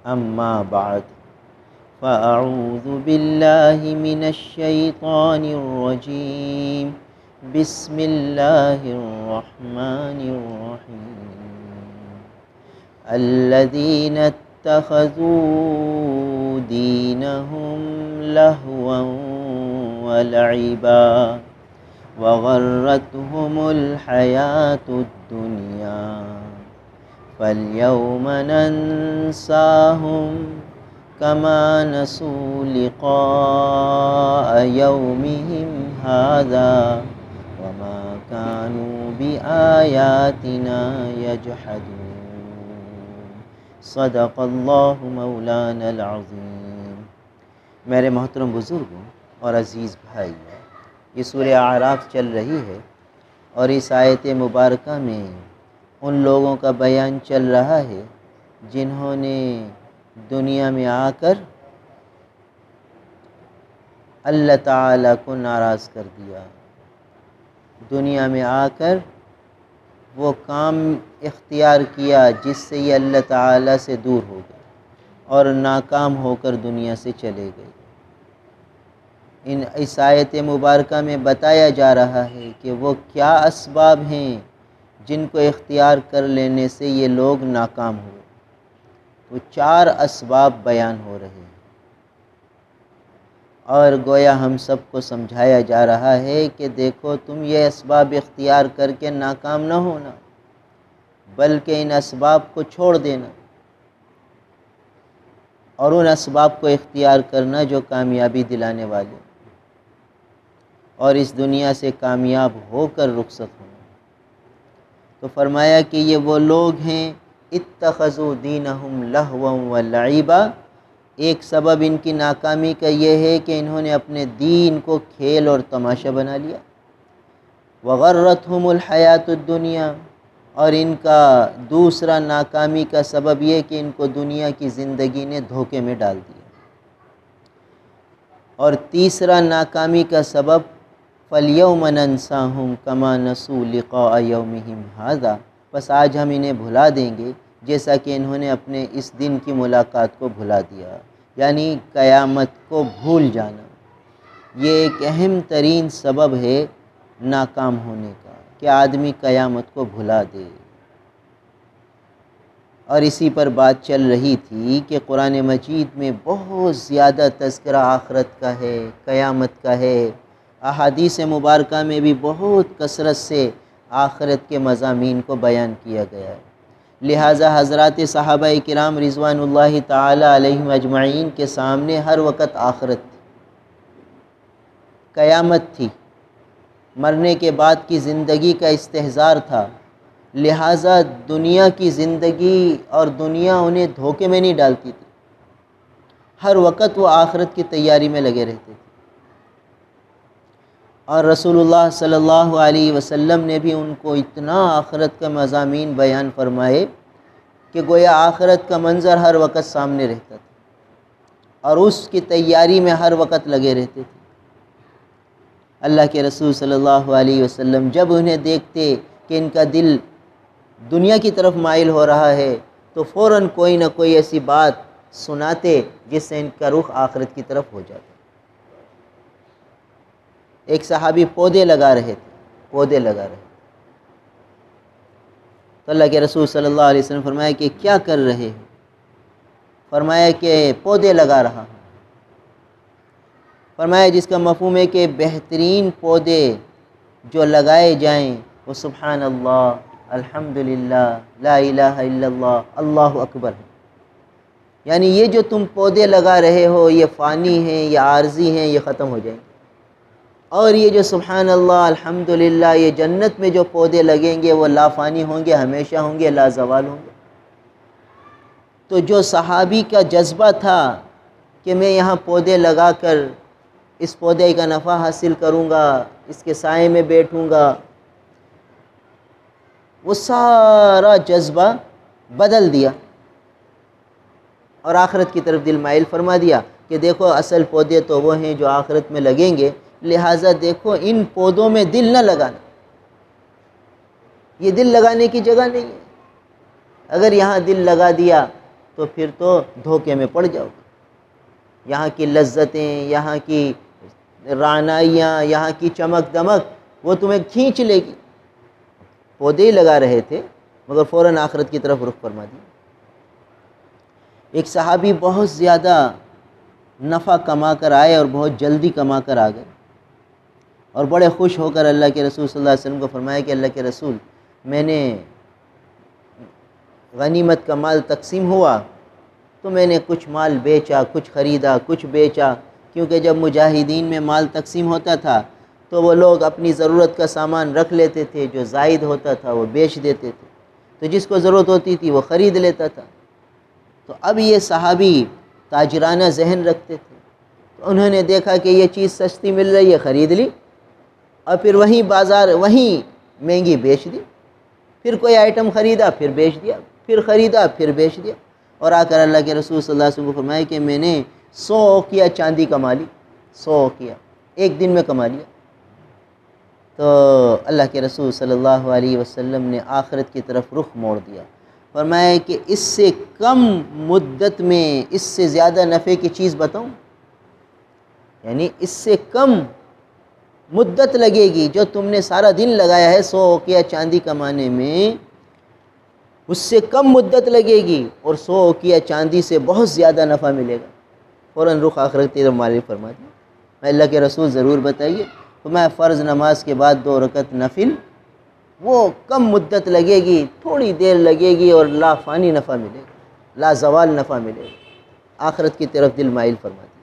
أما بعد فأعوذ بالله من الشيطان الرجيم بسم الله الرحمن الرحيم الذين اتخذوا دينهم لهوا ولعبا وغرتهم الحياة الدنيا فاليوم ننساهم كما نسوا لقاء يومهم هذا وما كانوا بآياتنا يجحدون صدق اللہ مولانا العظیم۔ میرے محترم بزرگوں اور عزیز بھائیوں، یہ سورہ اعراف چل رہی ہے اور اس آیت مبارکہ میں ان لوگوں کا بیان چل رہا ہے جنہوں نے دنیا میں آ کر اللہ تعالیٰ کو ناراض کر دیا، دنیا میں آ کر وہ کام اختیار کیا جس سے یہ اللہ تعالیٰ سے دور ہو گئے اور ناکام ہو کر دنیا سے چلے گئے۔ اس آیت مبارکہ میں بتایا جا رہا ہے کہ وہ کیا اسباب ہیں جن کو اختیار کر لینے سے یہ لوگ ناکام ہوئے۔ تو 4 اسباب بیان ہو رہے ہیں اور گویا ہم سب کو سمجھایا جا رہا ہے کہ دیکھو تم یہ اسباب اختیار کر کے ناکام نہ ہونا، بلکہ ان اسباب کو چھوڑ دینا اور ان اسباب کو اختیار کرنا جو کامیابی دلانے والے اور اس دنیا سے کامیاب ہو کر رخصت ہونا۔ تو فرمایا کہ یہ وہ لوگ ہیں اتخذوا دینہم لہوا ولعبا، ایک سبب ان کی ناکامی کا یہ ہے کہ انہوں نے اپنے دین کو کھیل اور تماشا بنا لیا، وغرتہم الحیات الدنیا، اور ان کا دوسرا ناکامی کا سبب یہ کہ ان کو دنیا کی زندگی نے دھوکے میں ڈال دیا، اور تیسرا ناکامی کا سبب فَالْيَوْمَ نَنْسَاهُمْ كَمَا نَسُوا لِقَاءَ يَوْمِهِمْ هَذَا، بس آج ہم انہیں بھلا دیں گے جیسا کہ انہوں نے اپنے اس دن کی ملاقات کو بھلا دیا، یعنی قیامت کو بھول جانا۔ یہ ایک اہم ترین سبب ہے ناکام ہونے کا کہ آدمی قیامت کو بھلا دے۔ اور اسی پر بات چل رہی تھی کہ قرآن مجید میں بہت زیادہ تذکرہ آخرت کا ہے، قیامت کا ہے، احادیث مبارکہ میں بھی بہت کثرت سے آخرت کے مضامین کو بیان کیا گیا ہے۔ لہٰذا حضرات صحابہ کرام رضوان اللہ تعالی علیہم اجمعین کے سامنے ہر وقت آخرت تھی، قیامت تھی، مرنے کے بعد کی زندگی کا استحضار تھا، لہٰذا دنیا کی زندگی اور دنیا انہیں دھوکے میں نہیں ڈالتی تھی، ہر وقت وہ آخرت کی تیاری میں لگے رہتے تھے۔ اور رسول اللہ صلی اللہ علیہ وسلم نے بھی ان کو اتنا آخرت کا مضامین بیان فرمائے کہ گویا آخرت کا منظر ہر وقت سامنے رہتا تھا اور اس کی تیاری میں ہر وقت لگے رہتے تھے۔ اللہ کے رسول صلی اللہ علیہ وسلم جب انہیں دیکھتے کہ ان کا دل دنیا کی طرف مائل ہو رہا ہے تو فوراً کوئی نہ کوئی ایسی بات سناتے جس سے ان کا رخ آخرت کی طرف ہو جاتا۔ ایک صحابی پودے لگا رہے تھے، پودے لگا رہے تھے، تو اللہ کے رسول صلی اللہ علیہ وسلم فرمایا کہ کیا کر رہے ہو؟ فرمایا کہ پودے لگا رہا ہوں۔ فرمایا جس کا مفہوم ہے کہ بہترین پودے جو لگائے جائیں وہ سبحان اللہ، الحمدللہ، لا الہ الا اللہ، اللہ اکبر ہے۔ یعنی یہ جو تم پودے لگا رہے ہو یہ فانی ہیں، یہ عارضی ہیں، یہ ختم ہو جائیں گے، اور یہ جو سبحان اللہ الحمدللہ یہ جنت میں جو پودے لگیں گے وہ لا فانی ہوں گے، ہمیشہ ہوں گے، لا زوال ہوں گے۔ تو جو صحابی کا جذبہ تھا کہ میں یہاں پودے لگا کر اس پودے کا نفع حاصل کروں گا، اس کے سائے میں بیٹھوں گا، وہ سارا جذبہ بدل دیا اور آخرت کی طرف دل مائل فرما دیا کہ دیکھو اصل پودے تو وہ ہیں جو آخرت میں لگیں گے، لہٰذا دیکھو ان پودوں میں دل نہ لگانا، یہ دل لگانے کی جگہ نہیں ہے۔ اگر یہاں دل لگا دیا تو پھر تو دھوکے میں پڑ جاؤ گے۔ یہاں کی لذتیں، یہاں کی رعنائیاں، یہاں کی چمک دمک وہ تمہیں کھینچ لے گی۔ پودے ہی لگا رہے تھے مگر فوراً آخرت کی طرف رخ فرما دیا۔ ایک صحابی بہت زیادہ نفع کما کر آئے اور بہت جلدی کما کر آ گئے، اور بڑے خوش ہو کر اللہ کے رسول صلی اللہ علیہ وسلم کو فرمایا کہ اللہ کے رسول، میں نے غنیمت کا مال تقسیم ہوا تو میں نے کچھ مال بیچا، کچھ خریدا، کچھ بیچا، کیونکہ جب مجاہدین میں مال تقسیم ہوتا تھا تو وہ لوگ اپنی ضرورت کا سامان رکھ لیتے تھے، جو زائد ہوتا تھا وہ بیچ دیتے تھے، تو جس کو ضرورت ہوتی تھی وہ خرید لیتا تھا۔ تو اب یہ صحابی تاجرانہ ذہن رکھتے تھے، تو انہوں نے دیکھا کہ یہ چیز سستی مل رہی ہے، خرید لی، اور پھر وہیں بازار وہیں مہنگی بیچ دی، پھر کوئی آئٹم خریدا پھر بیچ دیا، پھر خریدا پھر بیچ دیا، اور آ کر اللہ کے رسول صلی اللہ علیہ وسلم کو فرمایا کہ میں نے 100 اوقیہ چاندی کما لی، 100 اوقیہ ایک دن میں کما لیا۔ تو اللہ کے رسول صلی اللہ علیہ وسلم نے آخرت کی طرف رخ موڑ دیا، فرمایا کہ اس سے کم مدت میں اس سے زیادہ نفع کی چیز بتاؤں، یعنی اس سے کم مدت لگے گی، جو تم نے سارا دن لگایا ہے 100 اوقیہ چاندی کمانے میں، اس سے کم مدت لگے گی اور 100 اوقیہ چاندی سے بہت زیادہ نفع ملے گا۔ فوراً رخ آخرت کی طرف معرض فرما دیا۔ میں اللہ کے رسول ضرور بتائیے، تو میں فرض نماز کے بعد 2 رکعت نفل، وہ کم مدت لگے گی، تھوڑی دیر لگے گی اور لا فانی نفع ملے گا، لا زوال نفع ملے گا، آخرت کی طرف دل مائل فرما دیا۔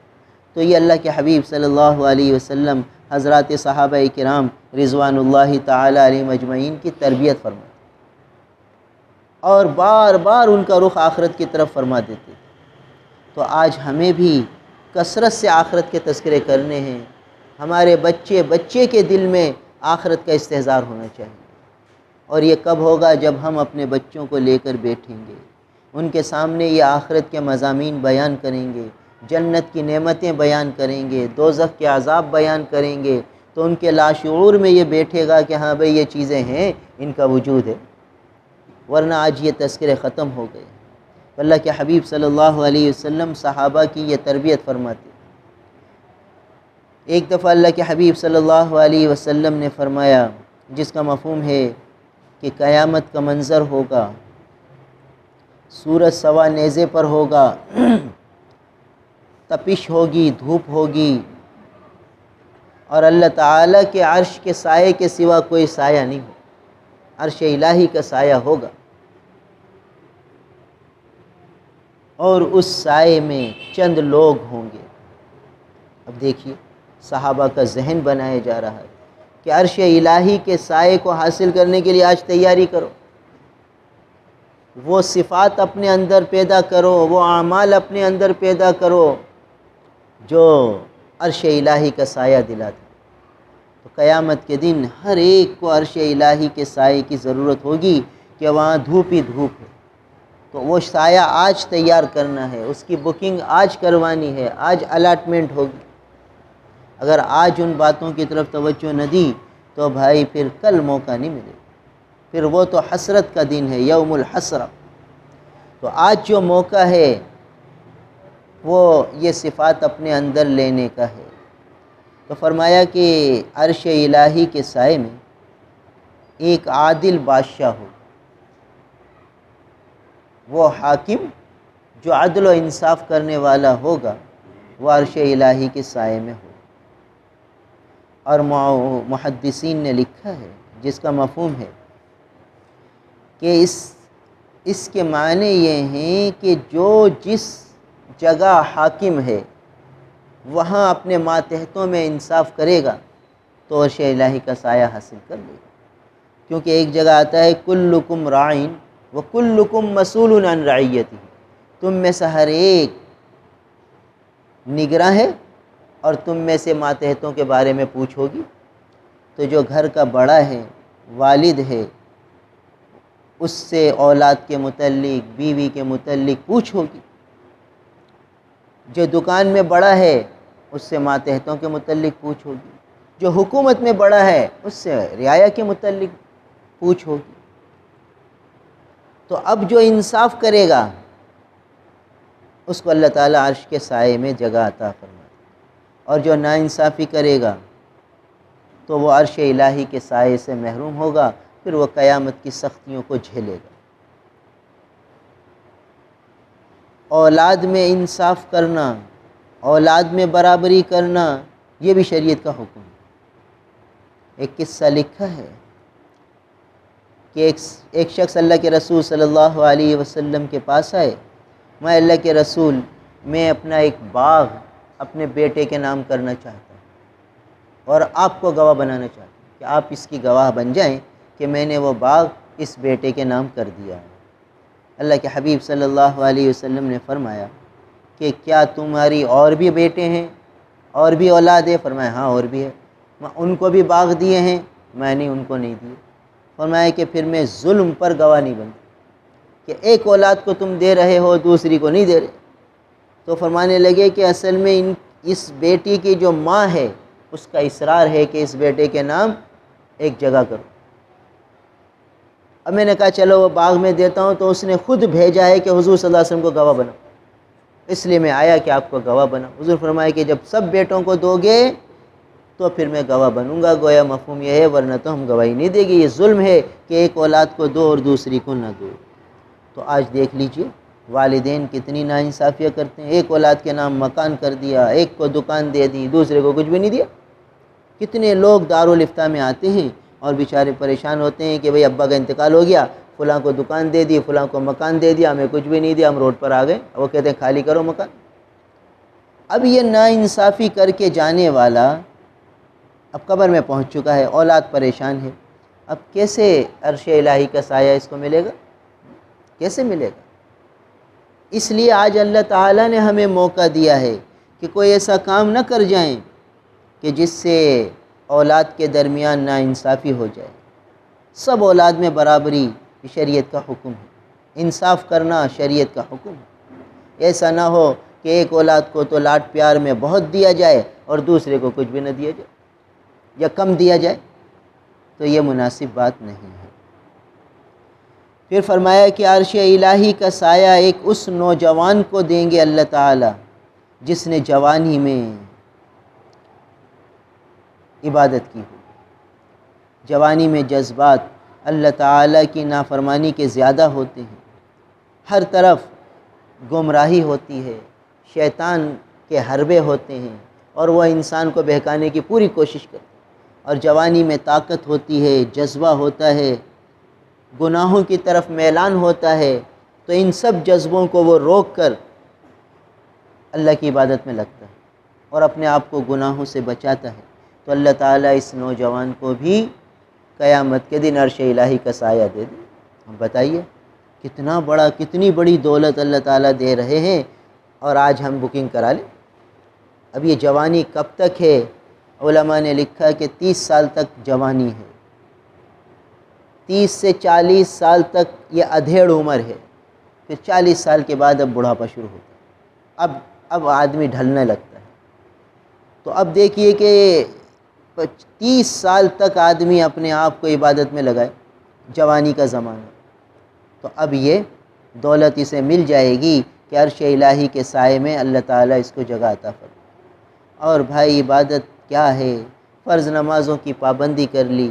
تو یہ اللہ کے حبیب صلی اللہ علیہ وسلم حضرات صحابہ کرام رضوان اللہ تعالی علیہم اجمعین کی تربیت فرماتے اور بار بار ان کا رخ آخرت کی طرف فرما دیتے۔ تو آج ہمیں بھی کثرت سے آخرت کے تذکرے کرنے ہیں، ہمارے بچے کے دل میں آخرت کا استحضار ہونا چاہیے، اور یہ کب ہوگا؟ جب ہم اپنے بچوں کو لے کر بیٹھیں گے، ان کے سامنے یہ آخرت کے مضامین بیان کریں گے، جنت کی نعمتیں بیان کریں گے، دوزخ کے عذاب بیان کریں گے، تو ان کے لاشعور میں یہ بیٹھے گا کہ ہاں بھئی یہ چیزیں ہیں، ان کا وجود ہے، ورنہ آج یہ تذکرے ختم ہو گئے۔ اللہ کے حبیب صلی اللہ علیہ وسلم صحابہ کی یہ تربیت فرماتے۔ ایک دفعہ اللہ کے حبیب صلی اللہ علیہ وسلم نے فرمایا، جس کا مفہوم ہے کہ قیامت کا منظر ہوگا، سورج سوا نیزے پر ہوگا، تپش ہوگی، دھوپ ہوگی، اور اللہ تعالیٰ کے عرش کے سائے کے سوا کوئی سایہ نہیں ہو، عرش الہی کا سایہ ہوگا، اور اس سائے میں چند لوگ ہوں گے۔ اب دیکھیے صحابہ کا ذہن بنایا جا رہا ہے کہ عرش الہی کے سائے کو حاصل کرنے کے لیے آج تیاری کرو، وہ صفات اپنے اندر پیدا کرو، وہ اعمال اپنے اندر پیدا کرو جو عرش الہی کا سایہ دلاتے۔ تو قیامت کے دن ہر ایک کو عرش الہی کے سائے کی ضرورت ہوگی کہ وہاں دھوپ ہی دھوپ ہے، تو وہ سایہ آج تیار کرنا ہے، اس کی بکنگ آج کروانی ہے، آج الاٹمنٹ ہوگی۔ اگر آج ان باتوں کی طرف توجہ نہ دی تو بھائی پھر کل موقع نہیں ملے، پھر وہ تو حسرت کا دن ہے، یوم الحسرہ۔ تو آج جو موقع ہے وہ یہ صفات اپنے اندر لینے کا ہے۔ تو فرمایا کہ عرش الہی کے سائے میں ایک عادل بادشاہ ہو، وہ حاکم جو عدل و انصاف کرنے والا ہوگا، وہ عرش الہی کے سائے میں ہو۔ اور محدثین نے لکھا ہے، جس کا مفہوم ہے کہ اس کے معنی یہ ہیں کہ جو جس جگہ حاکم ہے وہاں اپنے ماتحتوں میں انصاف کرے گا تو عرش الہی کا سایہ حاصل کر لے گا، کیونکہ ایک جگہ آتا ہے کلکم راعٍ وکلکم مسئول عن رعیتہ، تم میں سے ہر ایک نگراں ہے اور تم میں سے ماتحتوں کے بارے میں پوچھ ہوگی۔ تو جو گھر کا بڑا ہے، والد ہے، اس سے اولاد کے متعلق، بیوی کے متعلق پوچھ ہوگی۔ جو دکان میں بڑا ہے اس سے ماتحتوں کے متعلق پوچھ ہوگی۔ جو حکومت میں بڑا ہے اس سے رعایا کے متعلق پوچھ ہوگی۔ تو اب جو انصاف کرے گا اس کو اللہ تعالیٰ عرش کے سائے میں جگہ عطا فرمائے، اور جو ناانصافی کرے گا تو وہ عرش الہی کے سائے سے محروم ہوگا، پھر وہ قیامت کی سختیوں کو جھیلے گا۔ اولاد میں انصاف کرنا، اولاد میں برابری کرنا، یہ بھی شریعت کا حکم ہے۔ ایک قصہ لکھا ہے کہ ایک شخص اللہ کے رسول صلی اللہ علیہ وسلم کے پاس آئے، میں اللہ کے رسول، میں اپنا ایک باغ اپنے بیٹے کے نام کرنا چاہتا ہوں اور آپ کو گواہ بنانا چاہتا ہوں کہ آپ اس کی گواہ بن جائیں کہ میں نے وہ باغ اس بیٹے کے نام کر دیا ہے۔ اللہ کے حبیب صلی اللہ علیہ وسلم نے فرمایا کہ کیا تمہاری اور بھی بیٹے ہیں، اور بھی اولاد ہے؟ فرمایا ہاں اور بھی ہے۔ میں ان کو بھی باغ دیے ہیں؟ میں نے ان کو نہیں دیے۔ فرمایا کہ پھر میں ظلم پر گواہ نہیں بنتا کہ ایک اولاد کو تم دے رہے ہو دوسری کو نہیں دے رہے۔ تو فرمانے لگے کہ اصل میں اس بیٹی کی جو ماں ہے اس کا اصرار ہے کہ اس بیٹے کے نام ایک جگہ کرو۔ اب میں نے کہا چلو وہ باغ میں دیتا ہوں، تو اس نے خود بھیجا ہے کہ حضور صلی اللہ علیہ وسلم کو گواہ بناؤ، اس لیے میں آیا کہ آپ کو گواہ بناؤں۔ حضور فرمایا کہ جب سب بیٹوں کو دو گے تو پھر میں گواہ بنوں گا۔ گویا مفہوم یہ ہے، ورنہ تو ہم گواہی نہیں دے گی۔ یہ ظلم ہے کہ ایک اولاد کو دو اور دوسری کو نہ دو۔ تو آج دیکھ لیجئے والدین کتنی ناانصافیاں کرتے ہیں۔ ایک اولاد کے نام مکان کر دیا، ایک کو دکان دے دی، دوسرے کو کچھ بھی نہیں دیا۔ کتنے لوگ دارالافتاء میں آتے ہیں اور بیچارے پریشان ہوتے ہیں کہ بھئی ابا کا انتقال ہو گیا، فلاں کو دکان دے دی، فلاں کو مکان دے دیا، ہمیں کچھ بھی نہیں دیا، ہم روڈ پر آ گئے۔ وہ کہتے ہیں خالی کرو مکان۔ اب یہ ناانصافی کر کے جانے والا اب قبر میں پہنچ چکا ہے، اولاد پریشان ہے، اب کیسے عرش الہی کا سایہ اس کو ملے گا؟ کیسے ملے گا؟ اس لیے آج اللہ تعالیٰ نے ہمیں موقع دیا ہے کہ کوئی ایسا کام نہ کر جائیں کہ جس سے اولاد کے درمیان ناانصافی ہو جائے۔ سب اولاد میں برابری شریعت کا حکم ہے، انصاف کرنا شریعت کا حکم ہے۔ ایسا نہ ہو کہ ایک اولاد کو تو لاڈ پیار میں بہت دیا جائے اور دوسرے کو کچھ بھی نہ دیا جائے یا کم دیا جائے، تو یہ مناسب بات نہیں ہے۔ پھر فرمایا کہ عرش الہی کا سایہ ایک اس نوجوان کو دیں گے اللہ تعالی جس نے جوانی میں عبادت کی ہو۔ جوانی میں جذبات اللہ تعالیٰ کی نافرمانی کے زیادہ ہوتے ہیں، ہر طرف گمراہی ہوتی ہے، شیطان کے حربے ہوتے ہیں اور وہ انسان کو بہکانے کی پوری کوشش کرتے ہیں۔ اور جوانی میں طاقت ہوتی ہے، جذبہ ہوتا ہے، گناہوں کی طرف میلان ہوتا ہے، تو ان سب جذبوں کو وہ روک کر اللہ کی عبادت میں لگتا ہے اور اپنے آپ کو گناہوں سے بچاتا ہے۔ تو اللہ تعالیٰ اس نوجوان کو بھی قیامت کے دن عرش الہی کا سایہ دے دے۔ اب بتائیے کتنی بڑی دولت اللہ تعالیٰ دے رہے ہیں، اور آج ہم بکنگ کرا لیں۔ اب یہ جوانی کب تک ہے؟ علماء نے لکھا کہ 30 سال تک جوانی ہے، 30 سے 40 سال تک یہ ادھیڑ عمر ہے، پھر 40 سال کے بعد اب بڑھاپا شروع ہوتا ہے، اب آدمی ڈھلنے لگتا ہے۔ تو اب دیکھیے کہ 30 سال تک آدمی اپنے آپ کو عبادت میں لگائے، جوانی کا زمانہ، تو اب یہ دولت اسے مل جائے گی کہ عرش الہی کے سائے میں اللہ تعالیٰ اس کو جگہ عطا فرمائے۔ اور بھائی عبادت کیا ہے؟ فرض نمازوں کی پابندی کر لی،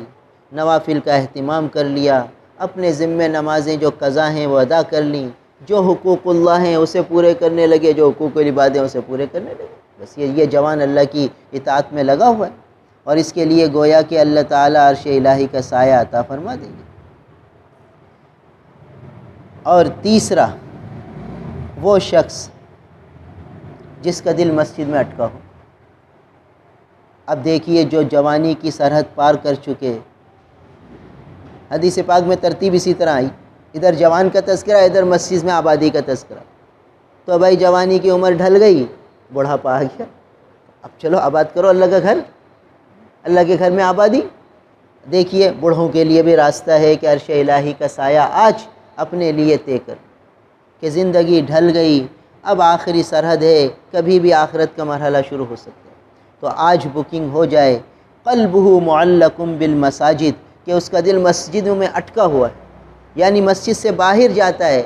نوافل کا اہتمام کر لیا، اپنے ذمہ نمازیں جو قضا ہیں وہ ادا کر لیں، جو حقوق اللہ ہیں اسے پورے کرنے لگے، جو حقوق العباد ہیں اسے پورے کرنے لگے۔ بس یہ جوان اللہ کی اطاعت میں لگا ہوا ہے، اور اس کے لیے گویا کہ اللہ تعالیٰ عرش الہی کا سایہ عطا فرما دیں گے۔ اور تیسرا، وہ شخص جس کا دل مسجد میں اٹکا ہو۔ اب دیکھیے جو جوانی کی سرحد پار کر چکے، حدیث پاک میں ترتیب اسی طرح آئی، ادھر جوان کا تذکرہ، ادھر مسجد میں آبادی کا تذکرہ۔ تو بھائی جوانی کی عمر ڈھل گئی، بڑھاپا آ گیا، اب چلو آباد کرو اللہ کا گھر، اللہ کے گھر میں آبادی۔ دیکھیے بوڑھوں کے لیے بھی راستہ ہے کہ عرش الہی کا سایہ آج اپنے لیے طے کر کہ زندگی ڈھل گئی، اب آخری سرحد ہے، کبھی بھی آخرت کا مرحلہ شروع ہو سکتا ہے، تو آج بکنگ ہو جائے۔ قلبہ معلق بالمساجد، کہ اس کا دل مسجدوں میں اٹکا ہوا ہے، یعنی مسجد سے باہر جاتا ہے،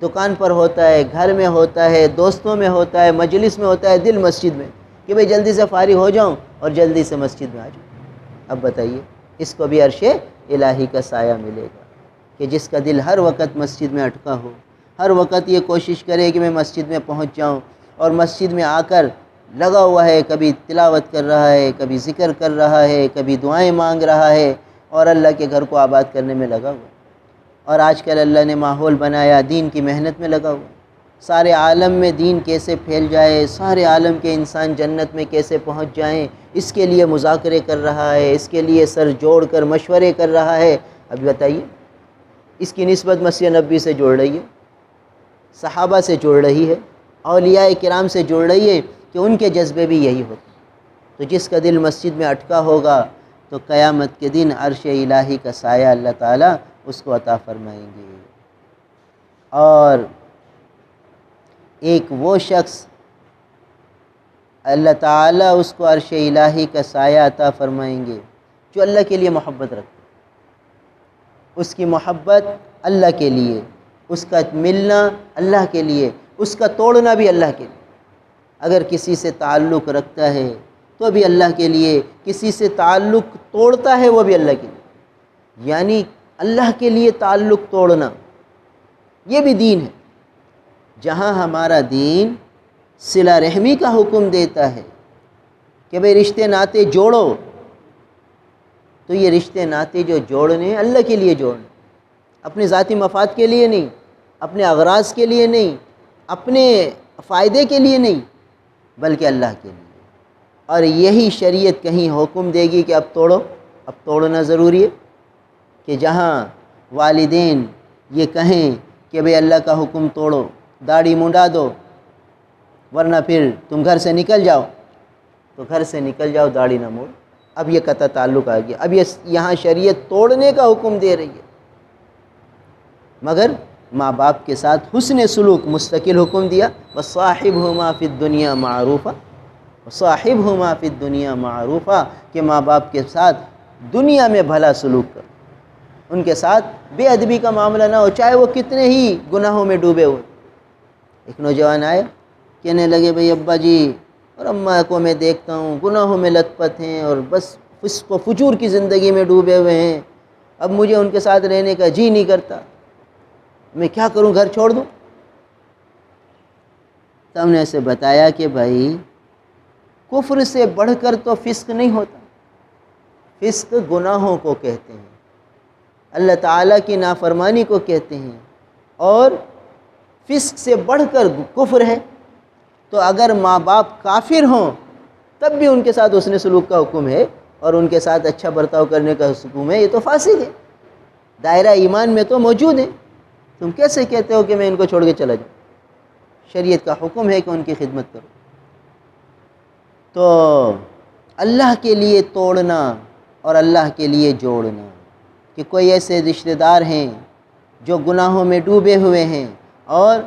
دکان پر ہوتا ہے، گھر میں ہوتا ہے، دوستوں میں ہوتا ہے، مجلس میں ہوتا ہے، دل مسجد میں کہ بھئی جلدی سے فارغ ہو جاؤں اور جلدی سے مسجد میں آ جاؤں۔ اب بتائیے اس کو بھی عرش الہی کا سایہ ملے گا کہ جس کا دل ہر وقت مسجد میں اٹکا ہو، ہر وقت یہ کوشش کرے کہ میں مسجد میں پہنچ جاؤں، اور مسجد میں آ کر لگا ہوا ہے، کبھی تلاوت کر رہا ہے، کبھی ذکر کر رہا ہے، کبھی دعائیں مانگ رہا ہے، اور اللہ کے گھر کو آباد کرنے میں لگا ہوا ہے۔ اور آج کل اللہ نے ماحول بنایا، دین کی محنت میں لگا ہوا ہے۔ سارے عالم میں دین کیسے پھیل جائے، سارے عالم کے انسان جنت میں کیسے پہنچ جائیں، اس کے لیے مذاکرے کر رہا ہے، اس کے لیے سر جوڑ کر مشورے کر رہا ہے۔ اب بتائیے اس کی نسبت مسجد نبوی سے جوڑ رہی ہے، صحابہ سے جوڑ رہی ہے، اولیاء کرام سے جوڑ رہی ہے کہ ان کے جذبے بھی یہی ہوتے ہیں۔ تو جس کا دل مسجد میں اٹکا ہوگا تو قیامت کے دن عرش الہی کا سایہ اللہ تعالیٰ اس کو عطا فرمائیں گے۔ اور ایک وہ شخص اللہ تعالیٰ اس کو عرش الہی کا سایہ عطا فرمائیں گے جو اللہ کے لیے محبت رکھتے ہیں، اس کی محبت اللہ کے لیے، اس کا ملنا اللہ کے لیے، اس کا توڑنا بھی اللہ کے لیے۔ اگر کسی سے تعلق رکھتا ہے تو بھی اللہ کے لیے، کسی سے تعلق توڑتا ہے وہ بھی اللہ کے لیے، یعنی اللہ کے لیے تعلق توڑنا یہ بھی دین ہے۔ جہاں ہمارا دین صلہ رحمی کا حکم دیتا ہے کہ بھئی رشتے ناتے جوڑو، تو یہ رشتے ناتے جو جوڑنے ہیں اللہ کے لیے جوڑنے، اپنے ذاتی مفاد کے لیے نہیں، اپنے اغراض کے لیے نہیں، اپنے فائدے کے لیے نہیں، بلکہ اللہ کے لیے۔ اور یہی شریعت کہیں حکم دے گی کہ اب توڑو، اب توڑنا ضروری ہے، کہ جہاں والدین یہ کہیں کہ بھئی اللہ کا حکم توڑو، داڑھی منڈا دو ورنہ پھر تم گھر سے نکل جاؤ، تو گھر سے نکل جاؤ، داڑھی نہ موڑ۔ اب یہ قطع تعلق آ گیا، اب یہ یہاں شریعت توڑنے کا حکم دے رہی ہے، مگر ماں باپ کے ساتھ حسن سلوک مستقل حکم دیا، وَصَاحِبْهُمَا فِي الدُّنْيَا مَعْرُوفًا، وَصَاحِبْهُمَا فِي الدُّنْيَا مَعْرُوفًا، کہ ماں باپ کے ساتھ دنیا میں بھلا سلوک کرو، ان کے ساتھ بے ادبی کا معاملہ نہ ہو، چاہے وہ کتنے ہی گناہوں میں ڈوبے ہوئے۔ ایک نوجوان آئے، کہنے لگے بھئی ابا جی اور اماں کو میں دیکھتا ہوں گناہوں میں لت پت ہیں اور بس فسق و فجور کی زندگی میں ڈوبے ہوئے ہیں، اب مجھے ان کے ساتھ رہنے کا جی نہیں کرتا، میں کیا کروں، گھر چھوڑ دوں؟ تو ہم نے اسے بتایا کہ بھائی کفر سے بڑھ کر تو فسق نہیں ہوتا، فسق گناہوں کو کہتے ہیں، اللہ تعالیٰ کی نافرمانی کو کہتے ہیں، اور فسق سے بڑھ کر کفر ہے۔ تو اگر ماں باپ کافر ہوں تب بھی ان کے ساتھ حسن سلوک کا حکم ہے اور ان کے ساتھ اچھا برتاؤ کرنے کا حکم ہے، یہ تو فاسق ہے، دائرہ ایمان میں تو موجود ہے، تم کیسے کہتے ہو کہ میں ان کو چھوڑ کے چلا جاؤں؟ شریعت کا حکم ہے کہ ان کی خدمت کرو۔ تو اللہ کے لیے توڑنا اور اللہ کے لیے جوڑنا، کہ کوئی ایسے رشتہ دار ہیں جو گناہوں میں ڈوبے ہوئے ہیں اور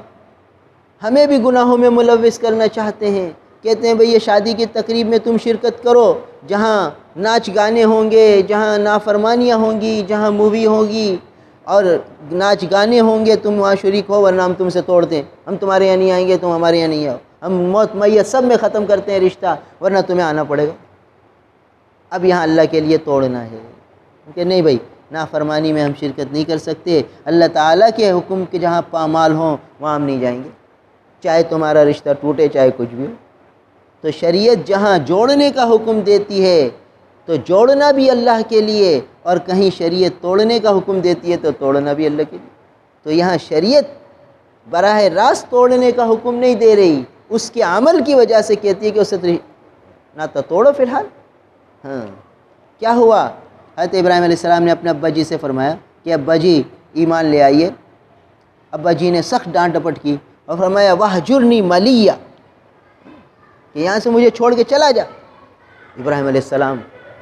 ہمیں بھی گناہوں میں ملوث کرنا چاہتے ہیں، کہتے ہیں بھئی یہ شادی کی تقریب میں تم شرکت کرو، جہاں ناچ گانے ہوں گے، جہاں نافرمانیاں ہوں گی، جہاں مووی ہوگی اور ناچ گانے ہوں گے، تم وہاں شریک ہو ورنہ ہم تم سے توڑ دیں، ہم تمہارے یہاں نہیں آئیں گے، تم ہمارے یہاں نہیں آؤ، ہم موت میت سب میں ختم کرتے ہیں رشتہ، ورنہ تمہیں آنا پڑے گا۔ اب یہاں اللہ کے لیے توڑنا ہے کہ نہیں بھائی نافرمانی میں ہم شرکت نہیں کر سکتے، اللہ تعالیٰ کے حکم کے جہاں پامال ہوں وہاں ہم نہیں جائیں گے، چاہے تمہارا رشتہ ٹوٹے چاہے کچھ بھی ہو۔ تو شریعت جہاں جوڑنے کا حکم دیتی ہے تو جوڑنا بھی اللہ کے لیے، اور کہیں شریعت توڑنے کا حکم دیتی ہے تو توڑنا بھی اللہ کے لیے۔ تو یہاں شریعت براہ راست توڑنے کا حکم نہیں دے رہی، اس کے عمل کی وجہ سے کہتی ہے کہ اسے نہ تو توڑو فی الحال۔ ہاں کیا ہوا، حضرت ابراہیم علیہ السلام نے اپنے ابا جی سے فرمایا کہ ابا جی ایمان لے آئیے، ابا جی نے سخت ڈانٹ ڈپٹ کی اور فرمایا وَاحْجُرْنِی مَلِیَّ، کہ یہاں سے مجھے چھوڑ کے چلا جا۔ ابراہیم علیہ السلام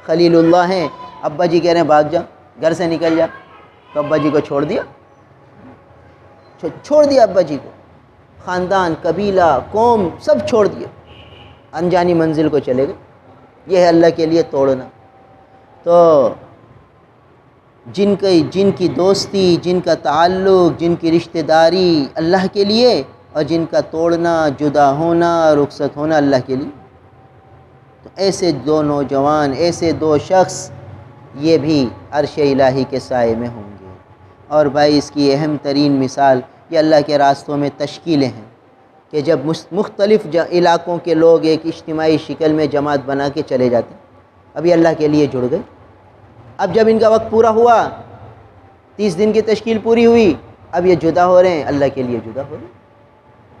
خلیل اللہ ہیں، ابا جی کہہ رہے ہیں بھاگ جا، گھر سے نکل جا، تو ابا جی کو چھوڑ دیا، چھوڑ دیا ابا جی کو، خاندان، قبیلہ، قوم سب چھوڑ دیا، انجانی منزل کو چلے گئے۔ یہ ہے اللہ کے لیے توڑنا۔ تو جن کی دوستی، جن کا تعلق، جن کی رشتہ داری اللہ کے لیے، اور جن کا توڑنا، جدا ہونا، رخصت ہونا اللہ کے لیے. تو ایسے دو نوجوان، ایسے دو شخص یہ بھی عرش الہی کے سائے میں ہوں گے. اور بھائی اس کی اہم ترین مثال یہ اللہ کے راستوں میں تشکیلیں ہیں کہ جب مختلف علاقوں کے لوگ ایک اجتماعی شکل میں جماعت بنا کے چلے جاتے ہیں. ابھی اللہ کے لیے جڑ گئے، اب جب ان کا وقت پورا ہوا، 30 دن کی تشکیل پوری ہوئی، اب یہ جدا ہو رہے ہیں، اللہ کے لیے جدا ہو رہے ہیں.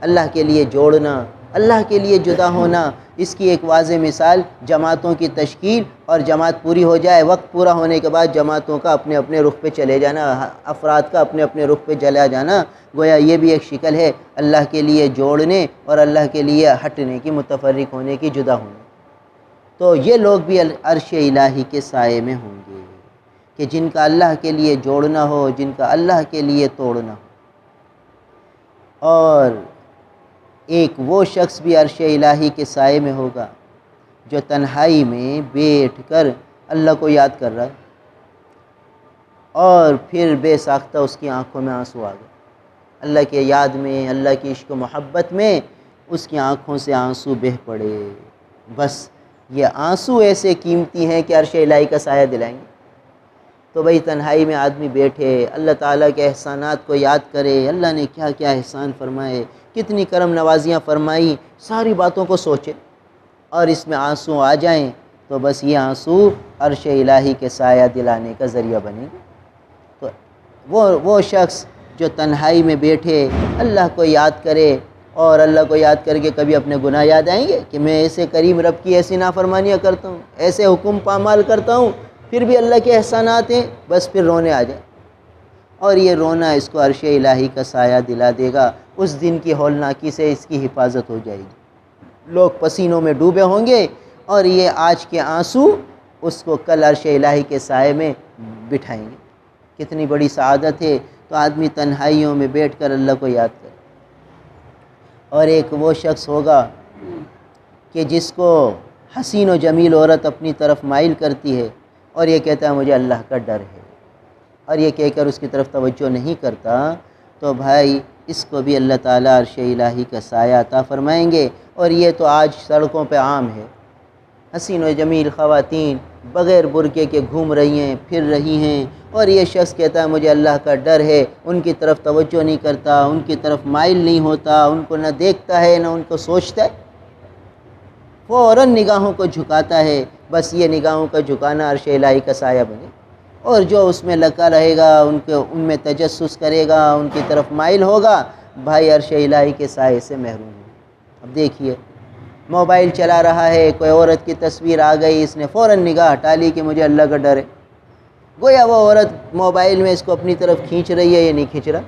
اللہ کے لیے جوڑنا، اللہ کے لیے جدا ہونا، اس کی ایک واضح مثال جماعتوں کی تشکیل، اور جماعت پوری ہو جائے، وقت پورا ہونے کے بعد جماعتوں کا اپنے اپنے رخ پہ چلے جانا، افراد کا اپنے اپنے رخ پہ چلا جانا. گویا یہ بھی ایک شکل ہے اللہ کے لیے جوڑنے اور اللہ کے لیے ہٹنے کی، متفرق ہونے کی، جدا ہونے. تو یہ لوگ بھی عرش الہی کے سائے میں ہوں گے کہ جن کا اللہ کے لیے جوڑنا ہو، جن کا اللہ کے لیے توڑنا ہو. اور ایک وہ شخص بھی عرش الہی کے سائے میں ہوگا جو تنہائی میں بیٹھ کر اللہ کو یاد کر رہا ہے، اور پھر بے ساختہ اس کی آنکھوں میں آنسو آ گئے. اللہ کے یاد میں، اللہ کی عشق و محبت میں اس کی آنکھوں سے آنسو بہہ پڑے. بس یہ آنسو ایسے قیمتی ہیں کہ عرش الہی کا سایہ دلائیں گے. تو بھئی تنہائی میں آدمی بیٹھے، اللہ تعالیٰ کے احسانات کو یاد کرے، اللہ نے کیا کیا احسان فرمائے، کتنی کرم نوازیاں فرمائی، ساری باتوں کو سوچے اور اس میں آنسو آ جائیں، تو بس یہ آنسو عرش الہی کے سایہ دلانے کا ذریعہ بنے گا. تو وہ شخص جو تنہائی میں بیٹھے اللہ کو یاد کرے، اور اللہ کو یاد کر کے کبھی اپنے گناہ یاد آئیں گے کہ میں ایسے کریم رب کی ایسی نافرمانیاں کرتا ہوں، ایسے حکم پامال کرتا ہوں، پھر بھی اللہ کے احسانات ہیں، بس پھر رونے آ جائے. اور یہ رونا اس کو عرش الہی کا سایہ دلا دے گا. اس دن کی ہولناکی سے اس کی حفاظت ہو جائے گی. لوگ پسینوں میں ڈوبے ہوں گے، اور یہ آج کے آنسو اس کو کل عرش الہی کے سائے میں بٹھائیں گے. کتنی بڑی سعادت ہے. تو آدمی تنہائیوں میں بیٹھ کر اللہ کو یاد کرے. اور ایک وہ شخص ہوگا کہ جس کو حسین و جمیل عورت اپنی طرف مائل کرتی ہے، اور یہ کہتا ہے مجھے اللہ کا ڈر ہے، اور یہ کہہ کر اس کی طرف توجہ نہیں کرتا، تو بھائی اس کو بھی اللہ تعالیٰ عرش الہی کا سایہ عطا فرمائیں گے. اور یہ تو آج سڑکوں پہ عام ہے. حسین و جمیل خواتین بغیر برقعے کے گھوم رہی ہیں، پھر رہی ہیں، اور یہ شخص کہتا ہے مجھے اللہ کا ڈر ہے، ان کی طرف توجہ نہیں کرتا، ان کی طرف مائل نہیں ہوتا، ان کو نہ دیکھتا ہے نہ ان کو سوچتا ہے، فوراً نگاہوں کو جھکاتا ہے. بس یہ نگاہوں کا جھکانا عرش الہی کا سایہ بنے. اور جو اس میں لگا رہے گا، ان میں تجسس کرے گا، ان کی طرف مائل ہوگا، بھائی عرش الہی کے سائے سے محروم ہے. اب دیکھیے موبائل چلا رہا ہے، کوئی عورت کی تصویر آ گئی، اس نے فوراً نگاہ ہٹا لی کہ مجھے اللہ کا ڈر ہے. گویا وہ عورت موبائل میں اس کو اپنی طرف کھینچ رہی ہے، یہ نہیں کھینچ رہا،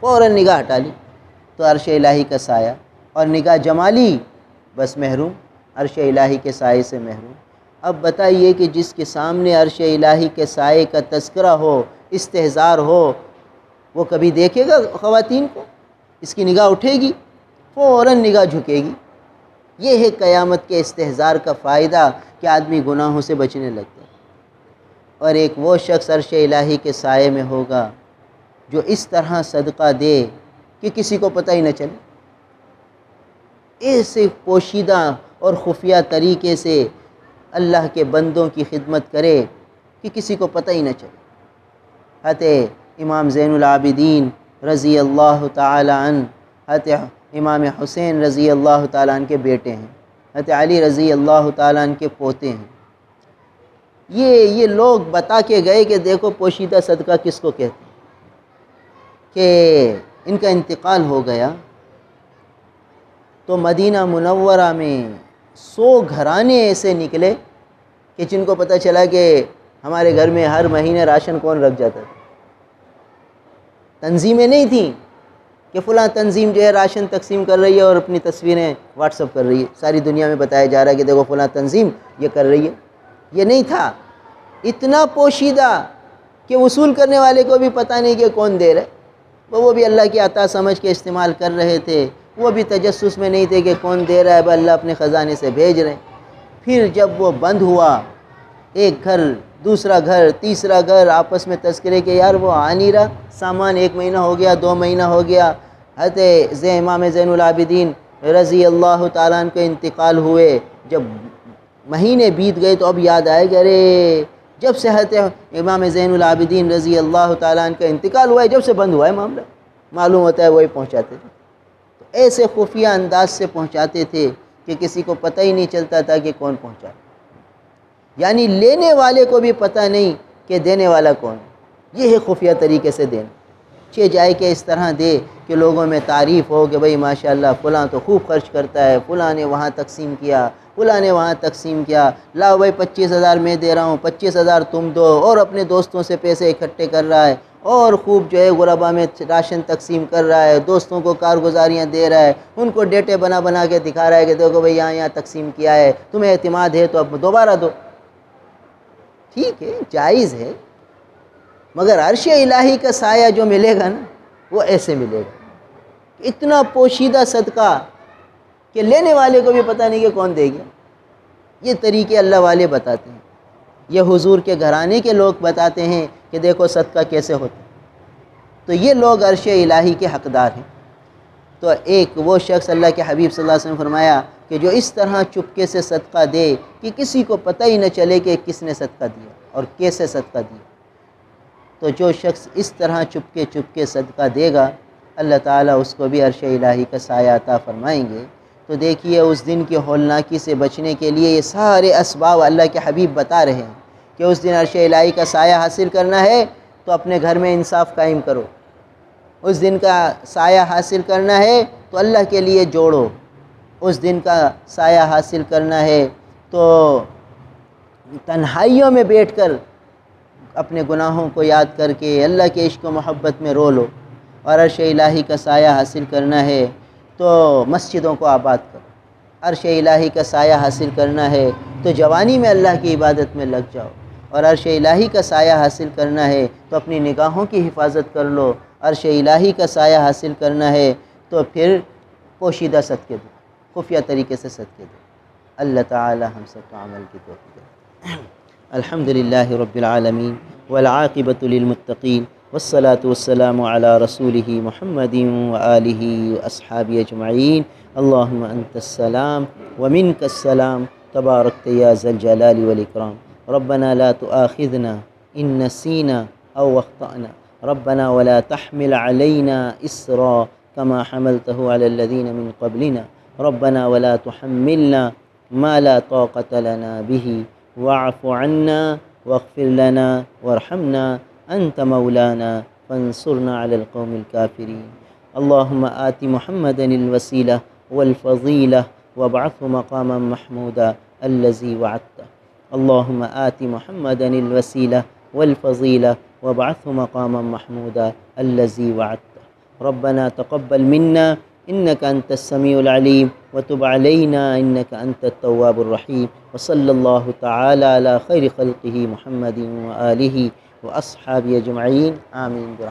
فوراً نگاہ ہٹا لی. تو عرش الہی کا سایہ، اور نگاہ جما لی، بس محروم، عرش الہی کے سائے سے محروم. اب بتائیے کہ جس کے سامنے عرش الہی کے سائے کا تذکرہ ہو، استحضار ہو، وہ کبھی دیکھے گا خواتین کو؟ اس کی نگاہ اٹھے گی؟ فوراً نگاہ جھکے گی. یہ ہے قیامت کے استحضار کا فائدہ کہ آدمی گناہوں سے بچنے لگتا ہے. اور ایک وہ شخص عرش الہی کے سائے میں ہوگا جو اس طرح صدقہ دے کہ کسی کو پتہ ہی نہ چلے. ایسے پوشیدہ اور خفیہ طریقے سے اللہ کے بندوں کی خدمت کرے کہ کسی کو پتہ ہی نہ چلے. حضرت امام زین العابدین رضی اللہ تعالی عنہ، حضرت امام حسین رضی اللہ تعالیٰ عنہ کے بیٹے ہیں، حضرت علی رضی اللہ تعالیٰ عنہ کے پوتے ہیں. یہ لوگ بتا کے گئے کہ دیکھو پوشیدہ صدقہ کس کو کہتے ہیں، کہ ان کا انتقال ہو گیا تو مدینہ منورہ میں 100 گھرانے ایسے نکلے کہ جن کو پتہ چلا کہ ہمارے گھر میں ہر مہینے راشن کون رکھ جاتا تھا. تنظیمیں نہیں تھیں کہ فلاں تنظیم جو ہے راشن تقسیم کر رہی ہے اور اپنی تصویریں واٹس اپ کر رہی ہے، ساری دنیا میں بتایا جا رہا ہے کہ دیکھو فلاں تنظیم یہ کر رہی ہے. یہ نہیں تھا. اتنا پوشیدہ کہ وصول کرنے والے کو بھی پتہ نہیں کہ کون دے رہا ہے. وہ بھی اللہ کی عطا سمجھ کے استعمال کر رہے تھے، وہ بھی تجسس میں نہیں تھے کہ کون دے رہا ہے، اللہ اپنے خزانے سے بھیج رہے ہیں. پھر جب وہ بند ہوا، ایک گھر دوسرا گھر، تیسرا گھر، آپس میں تذکرے کہ یار وہ آ نہیں رہا، سامان 1 مہینہ ہو گیا، 2 مہینہ ہو گیا۔ حضرت امام زین العابدین رضی اللہ تعالیٰ عنہ کے انتقال ہوئے، جب مہینے بیت گئے تو اب یاد آئے کہ ارے جب سے حضرت امام زین العابدین رضی اللہ تعالیٰ عنہ کا انتقال ہوا ہے، جب سے بند ہوا ہے معاملہ، معلوم ہوتا ہے وہی پہنچاتے تھے۔ تو ایسے خفیہ انداز سے پہنچاتے تھے کہ کسی کو پتہ ہی نہیں چلتا تھا کہ کون پہنچا، یعنی لینے والے کو بھی پتہ نہیں کہ دینے والا کون ہے۔ یہ ہے خفیہ طریقے سے دینا، جائے کہ اس طرح دے کہ لوگوں میں تعریف ہو کہ بھئی ماشاءاللہ فلاں تو خوب خرچ کرتا ہے، فلاں نے وہاں تقسیم کیا، فلاں نے وہاں تقسیم کیا، لاؤ بھائی 25,000 میں دے رہا ہوں، 25,000 تم دو، اور اپنے دوستوں سے پیسے اکٹھے کر رہا ہے، اور خوب جو ہے غربا میں راشن تقسیم کر رہا ہے، دوستوں کو کارگزاریاں دے رہا ہے، ان کو ڈیٹے بنا بنا کے دکھا رہا ہے کہ دیکھو بھئی یہاں تقسیم کیا ہے، تمہیں اعتماد ہے تو اب دوبارہ دو۔ ٹھیک ہے، جائز ہے، مگر عرش الہی کا سایہ جو ملے گا نا وہ ایسے ملے گا، اتنا پوشیدہ صدقہ کہ لینے والے کو بھی پتہ نہیں کہ کون دے گیا۔ یہ طریقے اللہ والے بتاتے ہیں، یہ حضور کے گھرانے کے لوگ بتاتے ہیں کہ دیکھو صدقہ کیسے ہوتا ہے، تو یہ لوگ عرش الہی کے حقدار ہیں۔ تو ایک وہ شخص، اللہ کے حبیب صلی اللہ علیہ وسلم فرمایا کہ جو اس طرح چپکے سے صدقہ دے کہ کسی کو پتہ ہی نہ چلے کہ کس نے صدقہ دیا اور کیسے صدقہ دیا، تو جو شخص اس طرح چپکے صدقہ دے گا، اللہ تعالیٰ اس کو بھی عرش الہی کا سایہ عطا فرمائیں گے۔ تو دیکھیے اس دن کی ہولناکی سے بچنے کے لیے یہ سارے اسباب اللہ کے حبیب بتا رہے ہیں کہ اس دن عرش الہی کا سایہ حاصل کرنا ہے تو اپنے گھر میں انصاف قائم کرو، اس دن کا سایہ حاصل کرنا ہے تو اللہ کے لیے جوڑو، اس دن کا سایہ حاصل کرنا ہے تو تنہائیوں میں بیٹھ کر اپنے گناہوں کو یاد کر کے اللہ کے عشق و محبت میں رو لو، اور عرش الہی کا سایہ حاصل کرنا ہے تو مسجدوں کو آباد کرو، عرش الہی کا سایہ حاصل کرنا ہے تو جوانی میں اللہ کی عبادت میں لگ جاؤ، اور عرش الہی کا سایہ حاصل کرنا ہے تو اپنی نگاہوں کی حفاظت کر لو، عرش الہی کا سایہ حاصل کرنا ہے تو پھر پوشیدہ صدقے دو، خفیہ طریقے سے صدقے دو۔ اللہ تعالی ہم سب کو عمل کی توفیق دے۔ الحمدللہ رب العالمین والعاقبۃ للمتقین والصلاة والسلام علی رسولہ محمد وآلہ واصحابہ اجمعین۔ اللہم انت السلام ومنک السلام تبارکت یا ذا الجلال والاکرام۔ ربنا لا تؤاخذنا ان نسینا او اخطأنا، ربنا ولا تحمل علينا إسرا كما حملته على الذين من قبلنا، ربنا ولا تحملنا ما لا طاقة لنا به، واعف عنا واغفر لنا وارحمنا أنت مولانا فانصرنا على القوم الكافرين۔ اللهم آت محمدا الوسيلة والفضيلة وابعثه مقاما محمودا الذي وعدته، اللهم آت محمدا الوسيلة والفضيلة وابعثه مقاما محمودا الذي وعدته۔ ربنا تقبل منا إنك أنت السميع العليم وتب علينا إنك أنت التواب الرحيم، وصلى الله تعالى على خير خلقه محمد وآله وأصحابه أجمعين، آمين۔